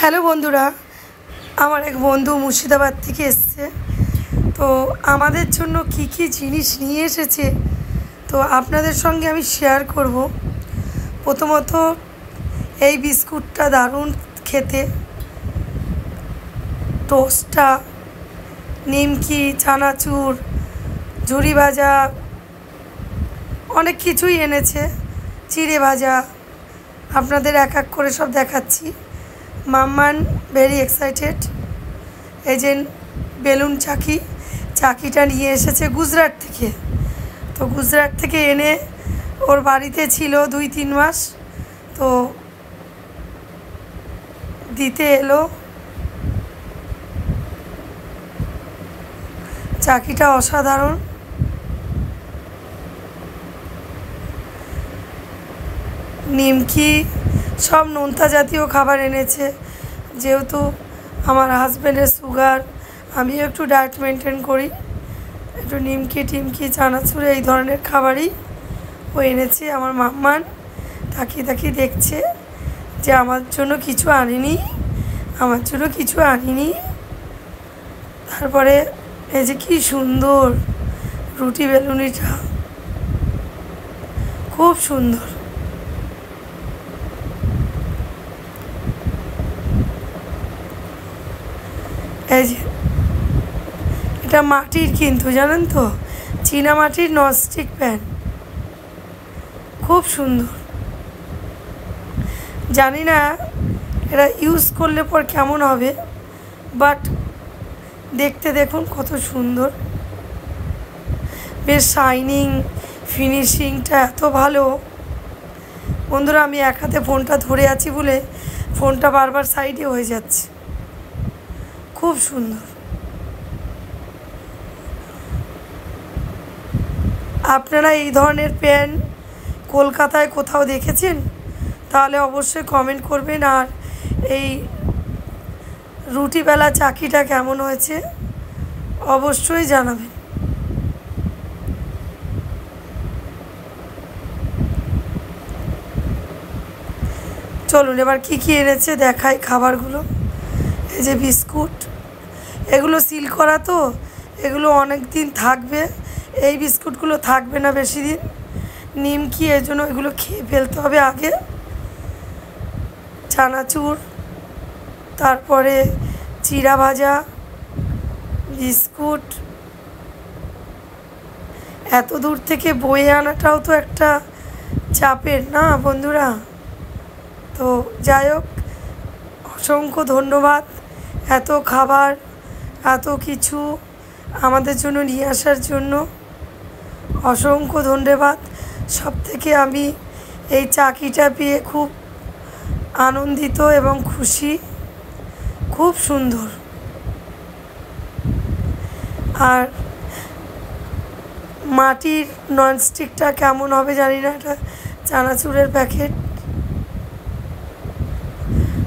Hello বন্ধুরা, আমার এক বন্ধু মুর্শিদাবাদ থেকে এসছে। তো আমাদের জন্য কি কি জিনিস নিয়ে এসেছে তো আপনাদের সঙ্গে আমি শেয়ার করব। প্রথমত এই বিস্কুটটা দারুণ খেতে, টোস্টটা, নিমকি, চানাচুর, ঝুরি ভাজা, অনেক কিছুই এনেছে, চিড়ে ভাজা। আপনাদের এক এক করে সব দেখাচ্ছি। মাম্মান ভেরি এক্সাইটেড। এই যে বেলুন চাকিটা নিয়ে এসেছে গুজরাট থেকে। তো গুজরাট থেকে এনে ওর বাড়িতে ছিল 2-3 মাস, তো দিতে এলো। চাকিটা অসাধারণ। নিমকি, সব নোনতা জাতীয় খাবার এনেছে। যেহেতু আমার হাজব্যান্ডের সুগার, আমিও একটু ডায়েট মেনটেন করি, একটু নিমকি টিমকি চানাচুর এই ধরনের খাবারই ও এনেছে। আমার মাম্মান তাকিয়ে দেখছে যে আমার জন্য কিছু আনিনি। তারপরে এই যে কি সুন্দর রুটি বেলুনিটা, খুব সুন্দর। এই যে এটা মাটির, কিন্তু জানেন তো, চীনা মাটির ননস্টিক প্যান, খুব সুন্দর। জানি না এটা ইউজ করলে পর কেমন হবে, বাট দেখতে দেখুন কত সুন্দর, বেশ শাইনিং, ফিনিশিংটা এত ভালো। বন্ধুরা, আমি এক হাতে ফোনটা ধরে আছি বলে ফোনটা বারবার সাইডে হয়ে যাচ্ছে। খুব সুন্দর। আপনারা এই ধরনের প্যান কলকাতায় কোথাও দেখেছেন? তাহলে অবশ্যই কমেন্ট করবেন। আর এই রুটিবেলা চাকিটা কেমন হয়েছে অবশ্যই জানাবেন। চলুন এবার কি কি এনেছে দেখাই খাবারগুলো। এই যে বিস্কুট, এগুলো সিল করা, তো এগুলো অনেক দিন থাকবে। এই বিস্কুটগুলো থাকবে না বেশি দিন। নিমকি, এর জন্য এগুলো খেয়ে ফেলতে হবে আগে। চানাচুর, তারপরে চিড়া ভাজা, বিস্কুট। এত দূর থেকে বয়ে আনাটাও তো একটা চাপের না বন্ধুরা। তো যাই হোক, অসংখ্য ধন্যবাদ এত খাবার, এত কিছু আমাদের জন্য নিয়ে আসার জন্য। অসংখ্য ধন্যবাদ। সব থেকে আমি এই চাকিটা পেয়ে খুব আনন্দিত এবং খুশি, খুব সুন্দর। আর মাটির ননস্টিকটা কেমন হবে জানি না, এটা চানাচুরের প্যাকেট।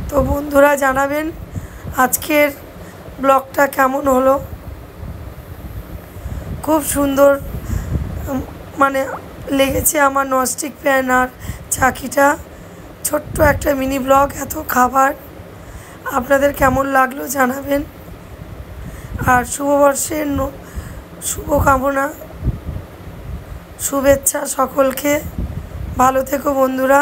তো বন্ধুরা জানাবেন আজকের ব্লগটা কেমন হলো। খুব সুন্দর মানে লেগেছে আমার ননস্টিক প্যান আর চাকিটা। ছোট্ট একটা মিনি ব্লগ, এত খাবার আপনাদের কেমন লাগলো জানাবেন। আর শুভবর্ষের শুভকামনা, শুভেচ্ছা সকলকে। ভালো থেকো বন্ধুরা।